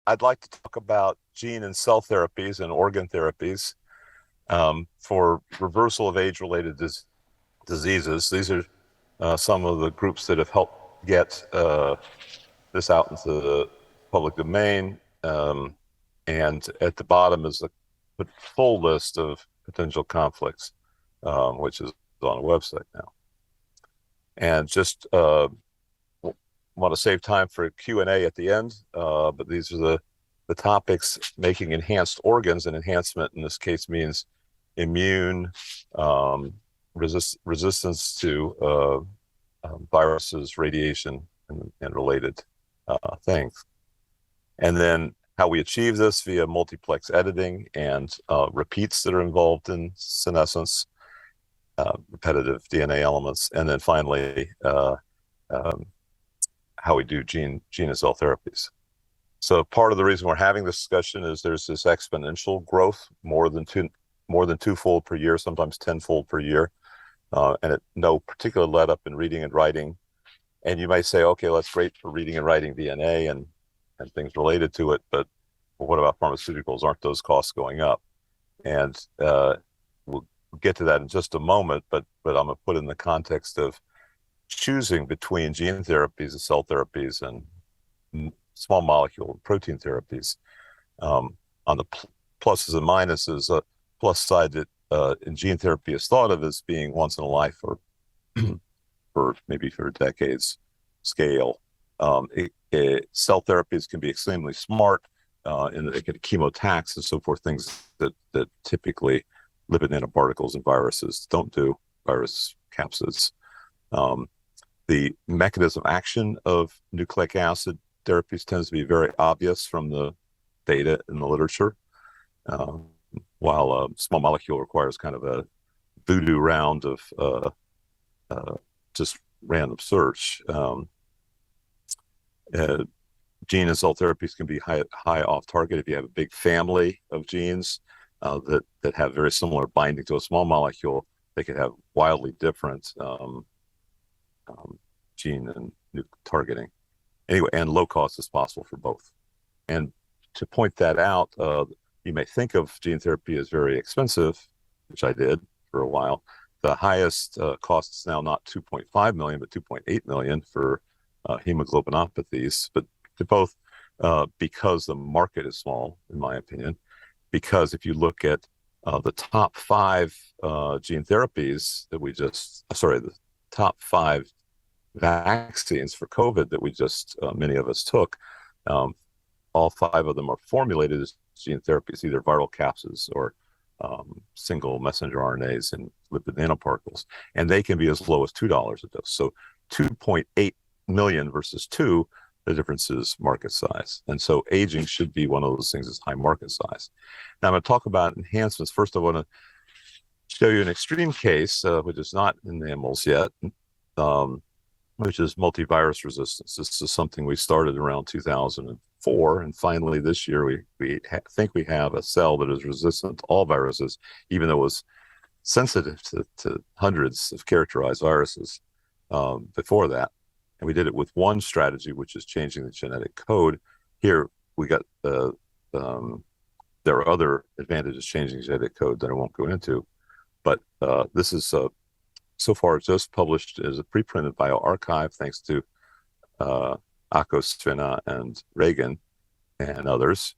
I'd like to talk about gene and cell therapies and organ therapies for reversal of age-related diseases. These are some of the groups that have helped get this out into the public domain. And at the bottom is the full list of potential conflicts, which is on a website now. And just want to save time for Q&A at the end, but these are the topics: making enhanced organs, and enhancement in this case means immune resistance to viruses, radiation, and related things. And then how we achieve this via multiplex editing and repeats that are involved in senescence, repetitive DNA elements, and then finally how we do gene and cell therapies. So part of the reason we're having this discussion is there's this exponential growth, more than twofold per year, sometimes tenfold per year, and at no particular let up in reading and writing. And you might say, okay, that's great for reading and writing DNA and things related to it, but what about pharmaceuticals? Aren't those costs going up? And we'll get to that in just a moment, but I'm going to put in the context of choosing between gene therapies and cell therapies and small molecule protein therapies. On the pluses and minuses, plus side that in gene therapy is thought of as being once in a life or maybe for decades scale. Cell therapies can be extremely smart in that they can chemotax and so forth, things that typically lipid nanoparticles and viruses don't do, virus capsids. The mechanism of action of nucleic acid therapies tends to be very obvious from the data in the literature, while small molecule requires kind of a voodoo round of just random search. Gene and cell therapies can be high off target if you have a big family of genes that have very similar binding to a small molecule. They could have wildly different gene and targeting. Anyway, and low cost is possible for both. And to point that out, you may think of gene therapy as very expensive, which I did for a while. The highest cost is now not 2.5 million, but 2.8 million for hemoglobinopathies. But to both, because the market is small, in my opinion, because if you look at the top 5 gene therapies that the top 5 vaccines for COVID that we just, many of us took, all 5 of them are formulated as gene therapies, either viral capsids or single messenger RNAs and lipid nanoparticles. And they can be as low as $2 a dose. So 2.8 million versus 2, the difference is market size. And so aging should be one of those things that's high market size. Now I'm going to talk about enhancements. First, I want to show you an extreme case, which is not in mammals yet, which is multivirus resistance. This is something we started around 2004, and finally this year we think we have a cell that is resistant to all viruses, even though it was sensitive to hundreds of characterized viruses before that. And we did it with one strategy, which is changing the genetic code. Here we got there are other advantages changing genetic code that I won't go into, but this is so far just published as a preprinted bioarchive, thanks to Akko, Svina, and Reagan and others.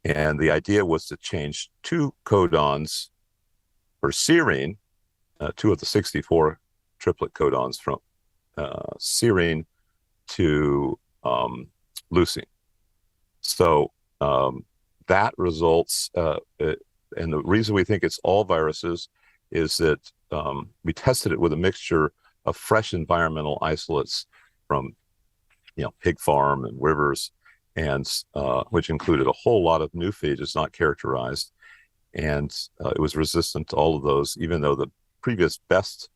And the idea was to change 2 codons for serine, 2 of the 64 triplet codons from serine to leucine. So that results, and the reason we think it's all viruses is that we tested it with a mixture of fresh environmental isolates from, pig farm and rivers, and which included a whole lot of new phages not characterized, and it was resistant to all of those, even though the previous best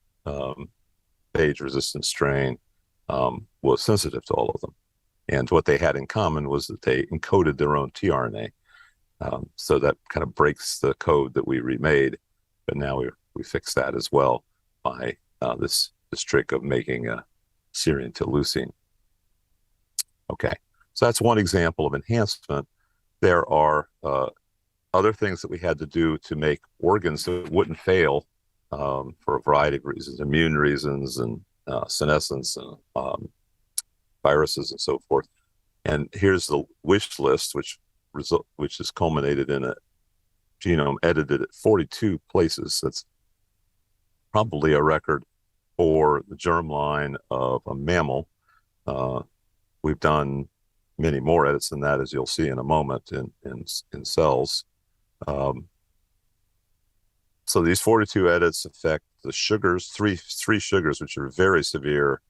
phage-resistant strain was sensitive to all of them. And what they had in common was that they encoded their own tRNA, so that kind of breaks the code that we remade. But now we fixed that as well by this trick of making a serine to leucine. Okay, so that's one example of enhancement. There are other things that we had to do to make organs that wouldn't fail for a variety of reasons, immune reasons and senescence and viruses and so forth. And here's the wish list, which is culminated in a genome edited at 42 places. That's probably a record for the germline of a mammal. We've done many more edits than that, as you'll see in a moment, in cells. So these 42 edits affect the sugars, three sugars, which are very severe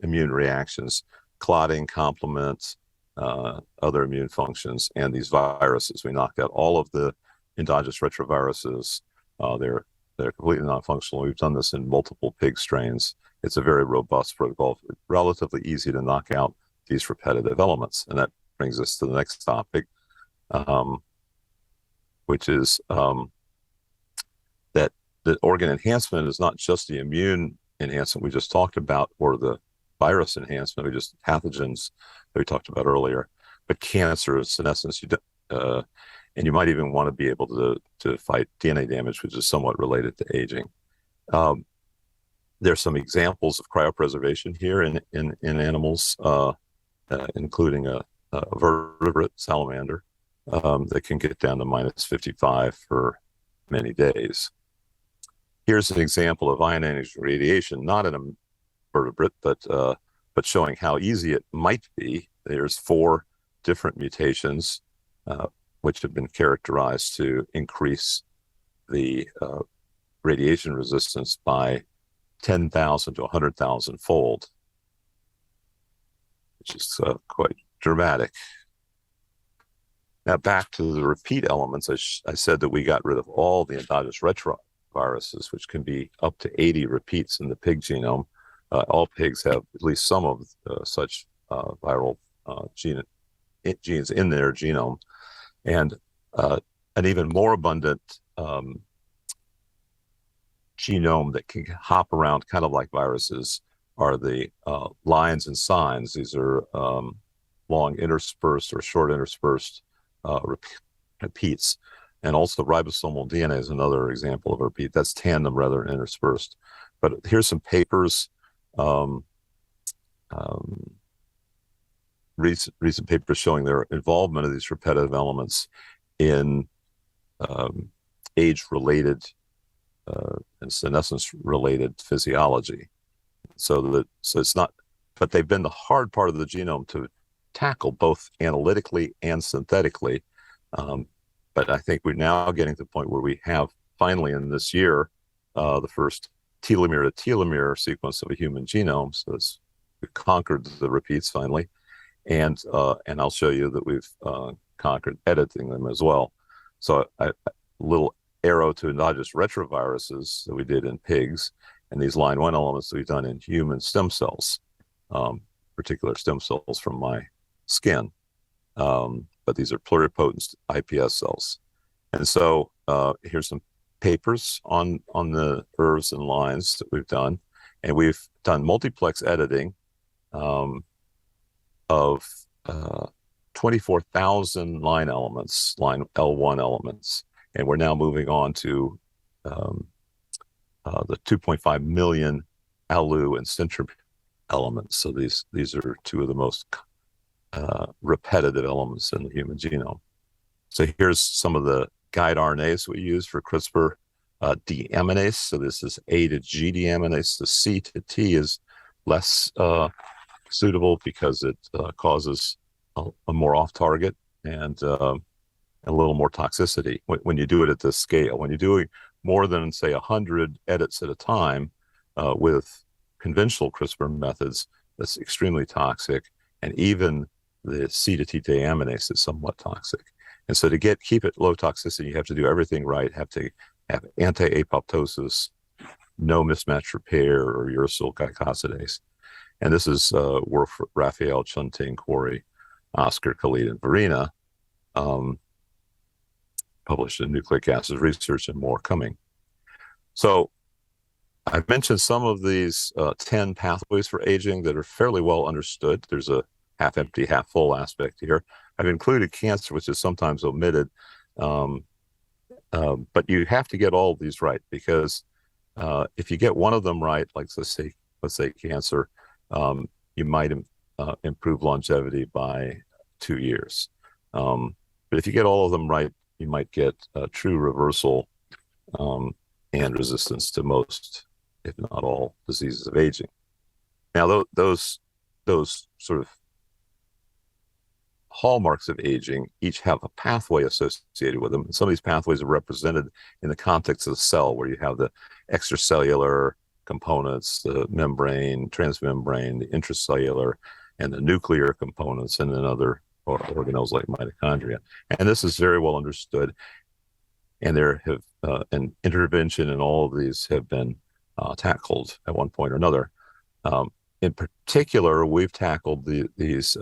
immune reactions: clotting, complement, other immune functions, and these viruses. We knocked out all of the endogenous retroviruses. They're completely non-functional. We've done this in multiple pig strains. It's a very robust protocol, relatively easy to knock out these repetitive elements. And that brings us to the next topic, which is that the organ enhancement is not just the immune enhancement we just talked about, or the virus enhancement, or just pathogens that we talked about earlier, but cancer, senescence, and you might even want to be able to fight DNA damage, which is somewhat related to aging. There's some examples of cryopreservation here in animals, including a vertebrate salamander that can get down to minus 55 for many days. Here's an example of ionizing radiation, not in a vertebrate, but showing how easy it might be. There's 4 different mutations which have been characterized to increase the radiation resistance by 10,000 to 100,000 fold, which is quite dramatic. Now back to the repeat elements. I said that we got rid of all the endogenous retroviruses, which can be up to 80 repeats in the pig genome. All pigs have at least some of such viral genes in their genome. And an even more abundant genome that can hop around kind of like viruses are the lines and signs. These are long interspersed or short interspersed repeats. And also ribosomal DNA is another example of a repeat. That's tandem rather than interspersed. But here's some papers, recent papers showing their involvement of these repetitive elements in age-related and senescence-related physiology. So it's not, but they've been the hard part of the genome to tackle, both analytically and synthetically. But I think we're now getting to the point where we have finally in this year the first telomere to telomere sequence of a human genome. So we've conquered the repeats finally, and I'll show you that we've conquered editing them as well. So a little arrow to endogenous retroviruses that we did in pigs, and these line 1 elements that we've done in human stem cells, particular stem cells from my skin. But these are pluripotent iPS cells. And so here's some papers on the curves and lines that we've done. And we've done multiplex editing of 24,000 line elements, line L1 elements. And we're now moving on to the 2.5 million ALU and centrum elements. So these are 2 of the most repetitive elements in the human genome. So here's some of the guide RNAs we use for CRISPR deaminase. So this is A to G deaminase. The C to T is less suitable because it causes a more off-target and a little more toxicity when you do it at this scale. When you're doing more than, say, 100 edits at a time with conventional CRISPR methods, that's extremely toxic. And even the C to T deaminase is somewhat toxic. And so to keep it low toxicity, you have to do everything right, have to have anti-apoptosis, no mismatch repair or uracil glycosidase. And this is work for Raphael, Chunting, Corey, Oscar, Khalid, and Verena, published in Nucleic Acid Research, and more coming. So I've mentioned some of these 10 pathways for aging that are fairly well understood. There's a half empty, half full aspect here. I've included cancer, which is sometimes omitted. Um, but you have to get all of these right, because if you get one of them right, like let's say cancer, you might improve longevity by 2 years. But if you get all of them right, you might get a true reversal and resistance to most, if not all, diseases of aging. Now, those sort of hallmarks of aging each have a pathway associated with them. And some of these pathways are represented in the context of the cell, where you have the extracellular components, the membrane, transmembrane, the intracellular, and the nuclear components, and then other organelles like mitochondria. And this is very well understood. And there have an intervention in all of these have been tackled at one point or another. In particular, we've tackled these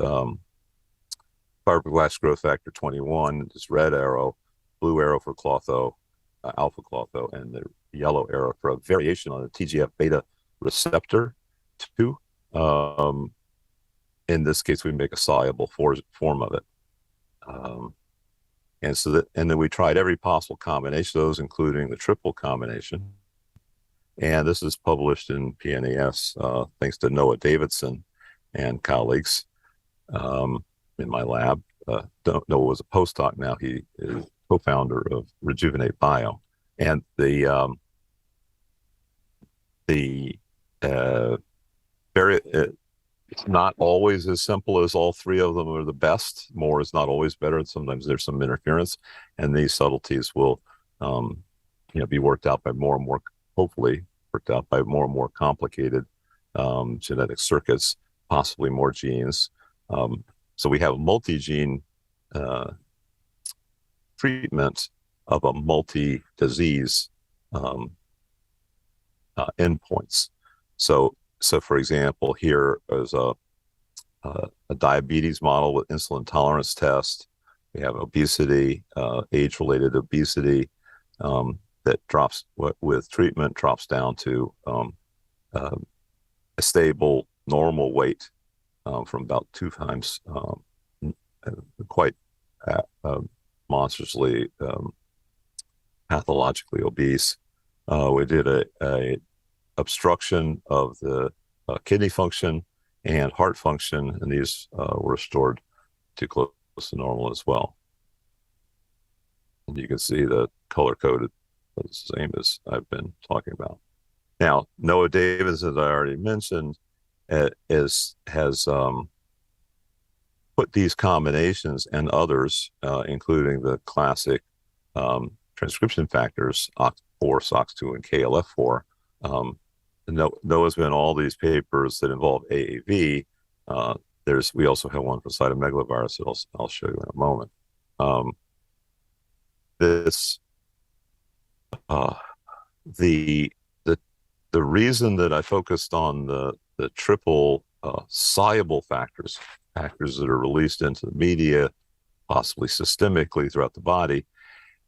fibroblast growth factor 21, this red arrow, blue arrow for Klotho, alpha Klotho, and the yellow arrow for a variation on the TGF beta receptor 2. In this case, we make a soluble form of it. And then we tried every possible combination of those, including the triple combination. And this is published in PNAS, thanks to Noah Davidson and colleagues in my lab. Noah was a postdoc now. He is co-founder of Rejuvenate Bio. And it's not always as simple as all three of them are the best. More is not always better. Sometimes there's some interference, and these subtleties will, be worked out by more and more, hopefully worked out by more and more complicated genetic circuits, possibly more genes. So we have multi-gene treatment of a multi-disease endpoints. So for example, here is a diabetes model with insulin tolerance test. We have obesity, age-related obesity that drops with treatment, drops down to a stable normal weight from about 2 times quite monstrously pathologically obese. We did a obstruction of the kidney function and heart function, and these were restored to close to normal as well. And you can see the color-coded, the same as I've been talking about. Now, Noah Davis, as I already mentioned, has put these combinations and others, including the classic transcription factors, OX4, SOX2, and KLF4. Noah's been in all these papers that involve AAV. We also have one for cytomegalovirus that I'll show you in a moment. The reason that I focused on the triple soluble factors that are released into the media, possibly systemically throughout the body,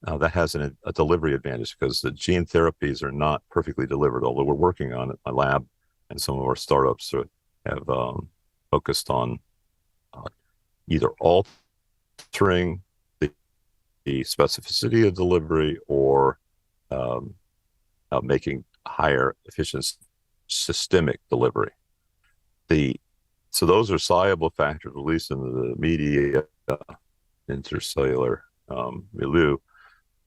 that has a delivery advantage, because the gene therapies are not perfectly delivered, although we're working on it. My lab and some of our startups have focused on either altering the specificity of delivery or making higher efficient systemic delivery. So those are soluble factors released into the media, intercellular milieu.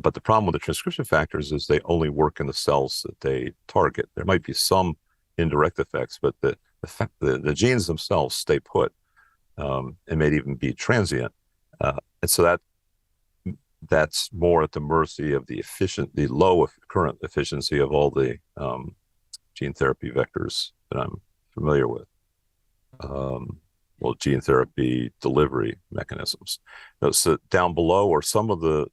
But the problem with the transcription factors is they only work in the cells that they target. There might be some indirect effects, but the genes themselves stay put and may even be transient. And so that's more at the mercy of the low current efficiency of all the gene therapy vectors that I'm familiar with. Gene therapy delivery mechanisms. So down below are some of the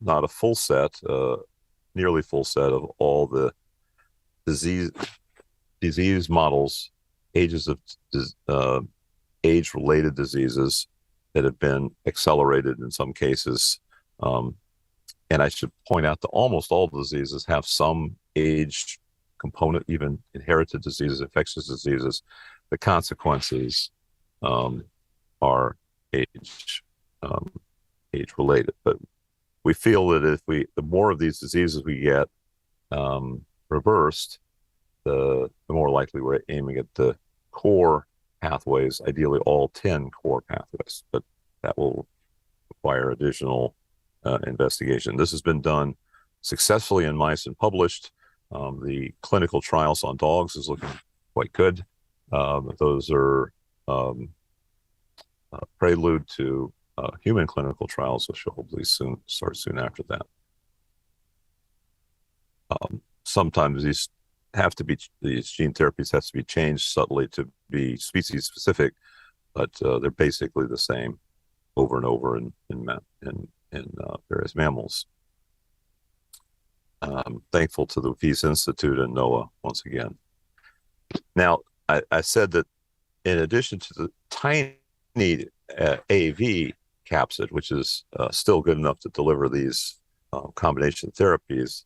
not a full set, nearly full set of all the disease models, ages of age-related diseases that have been accelerated in some cases. And I should point out that almost all diseases have some age component, even inherited diseases, infectious diseases. The consequences are age age-related. But we feel that the more of these diseases we get reversed, the more likely we're aiming at the core pathways, ideally all 10 core pathways. But that will require additional investigation. This has been done successfully in mice and published. The clinical trials on dogs is looking quite good. Those are prelude to human clinical trials, which will hopefully start soon after that. Sometimes these gene therapies have to be changed subtly to be species specific, but they're basically the same over and over in various mammals. Thankful to the Peace Institute and NOAA once again. Now, I said that in addition to the tiny AAV capsid, which is still good enough to deliver these combination therapies,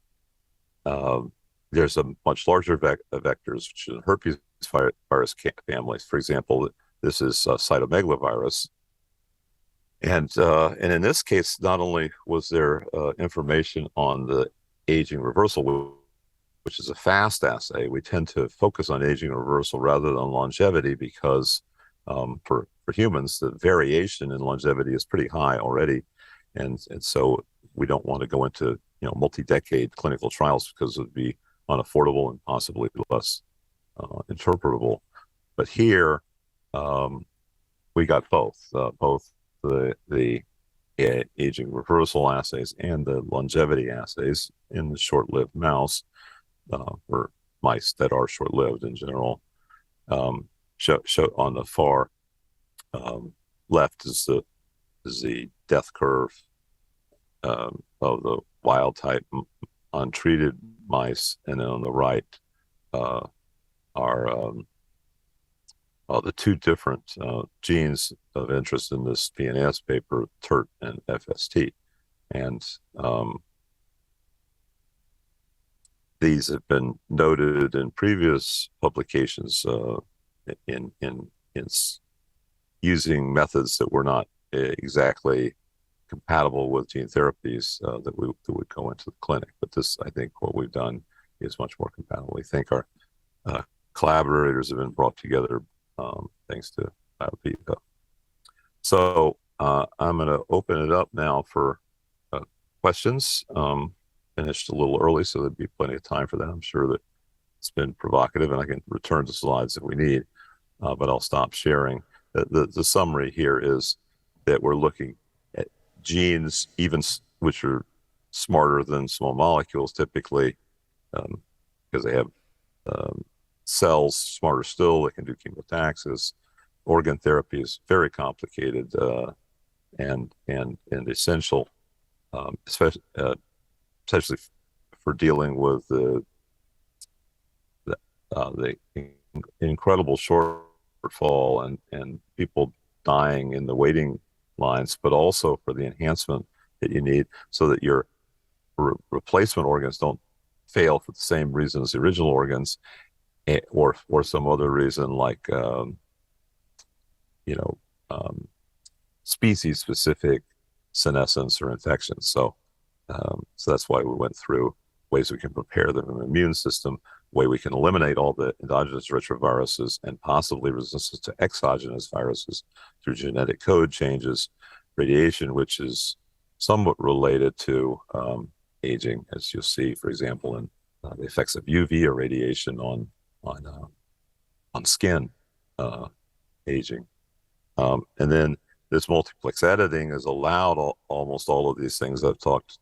there's a much larger vectors, which is herpes virus families. For example, this is cytomegalovirus. And in this case, not only was there information on the aging reversal, which is a fast assay. We tend to focus on aging reversal rather than longevity because for humans, the variation in longevity is pretty high already. And so we don't want to go into multi-decade clinical trials because it would be unaffordable and possibly less interpretable. But here, we got both the aging reversal assays and the longevity assays in the short-lived mouse, or mice that are short-lived in general. Show on the far left is the death curve of the wild type untreated mice, and then on the right are the two different genes of interest in this PNAS paper, TERT and FST. And these have been noted in previous publications in using methods that were not exactly compatible with gene therapies that would go into the clinic. But this, I think, what we've done is much more compatible. We think our collaborators have been brought together thanks to BioPeco. So I'm going to open it up now for questions. Finished a little early, so there'd be plenty of time for that. I'm sure that it's been provocative, and I can return to slides if we need, but I'll stop sharing. The summary here is that we're looking at genes, even which are smarter than small molecules typically, because they have cells smarter still. They can do chemotaxis. Organ therapy is very complicated and essential, especially for dealing with the incredible shortfall and people dying in the waiting lines, but also for the enhancement that you need so that your replacement organs don't fail for the same reason as the original organs, or some other reason like species-specific senescence or infection. So that's why we went through ways we can prepare the immune system, way we can eliminate all the endogenous retroviruses and possibly resistance to exogenous viruses through genetic code changes, radiation, which is somewhat related to aging, as you'll see, for example, in the effects of UV irradiation on skin aging. And then this multiplex editing has allowed almost all of these things I've talked,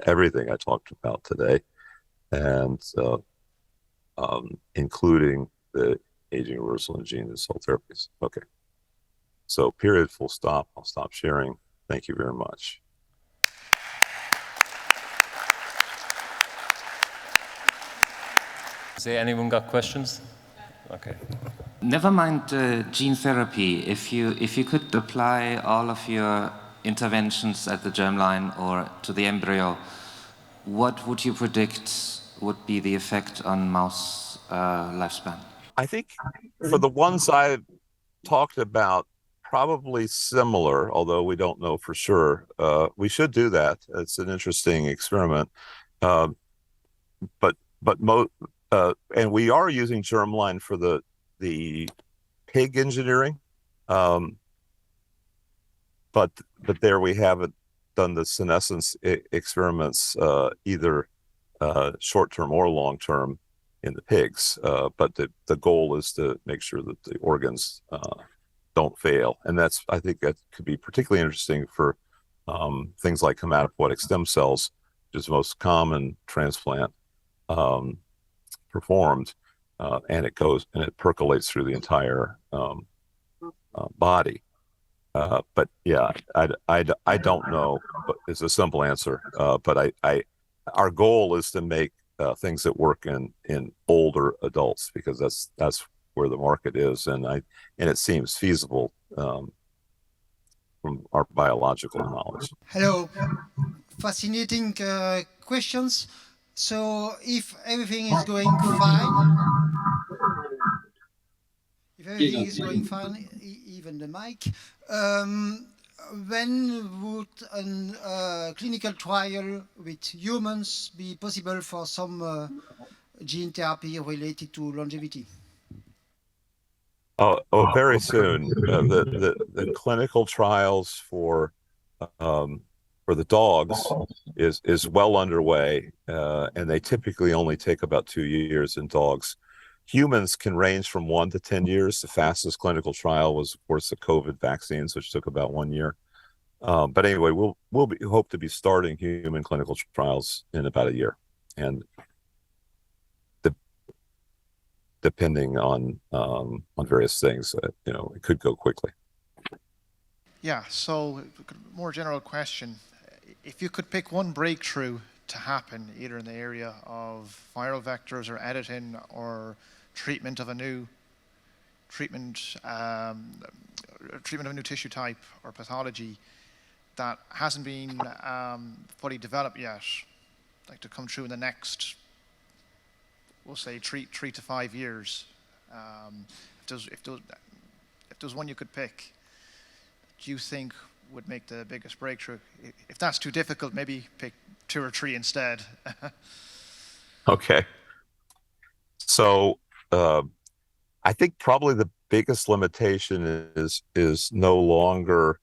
everything I talked about today, and including the aging reversal and gene and cell therapies. Okay. So period, full stop. I'll stop sharing. Thank you very much. Has anyone got questions? Okay. Never mind gene therapy. If you could apply all of your interventions at the germline or to the embryo, what would you predict would be the effect on mouse lifespan? I think for the ones I've talked about probably similar, although we don't know for sure. We should do that. It's an interesting experiment. Uh, but and we are using germline for the pig engineering, but there we haven't done the senescence experiments, either short-term or long-term in the pigs. But the goal is to make sure that the organs don't fail, and I think that could be particularly interesting for things like hematopoietic stem cells, which is the most common transplant performed, and it percolates through the entire body. But yeah, I don't know, but it's a simple answer. But our goal is to make things that work in older adults, because that's where the market is, and it seems feasible from our biological knowledge. Hello, fascinating questions. So if everything is going fine, even the mic, when would a clinical trial with humans be possible for some gene therapy related to longevity? Very soon. The clinical trials for the dogs is well underway, and they typically only take about 2 years in dogs. Humans can range from 1 to 10 years. The fastest clinical trial was, of course, the COVID vaccines, which took about 1 year. But anyway, we'll hope to be starting human clinical trials in about a year, and depending on various things, it could go quickly. Yeah. So, more general question: if you could pick one breakthrough to happen, either in the area of viral vectors or editing or treatment of a new treatment of a new tissue type or pathology that hasn't been fully developed yet, like to come true in the next, we'll say 3 to 5 years, if there's one you could pick, do you think would make the biggest breakthrough? If that's too difficult, maybe pick 2 or 3 instead. Okay. So I think probably the biggest limitation is no longer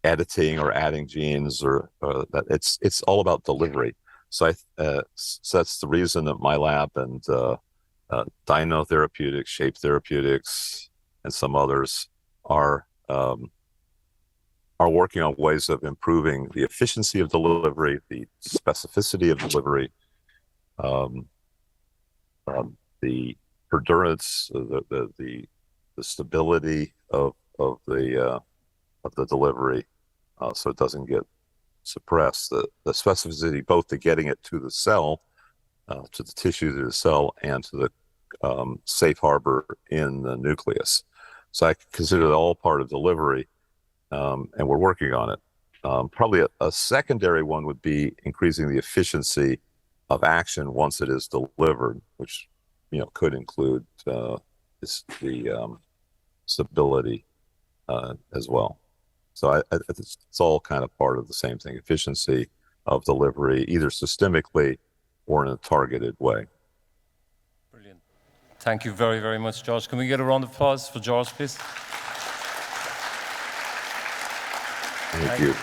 editing or adding genes, or that it's all about delivery. So so that's the reason that my lab and Dino Therapeutics, Shape Therapeutics, and some others are working on ways of improving the efficiency of delivery, the specificity of delivery, the endurance, the stability of the delivery, so it doesn't get suppressed. The specificity, both to getting it to the cell, to the tissue, to the cell, and to the safe harbor in the nucleus. So I consider that all part of delivery, and we're working on it. Probably a secondary one would be increasing the efficiency of action once it is delivered, which could include the stability as well. So it's all kind of part of the same thing: efficiency of delivery, either systemically or in a targeted way. Brilliant. Thank you very, very much, George. Can we get a round of applause for George, please? Thank you.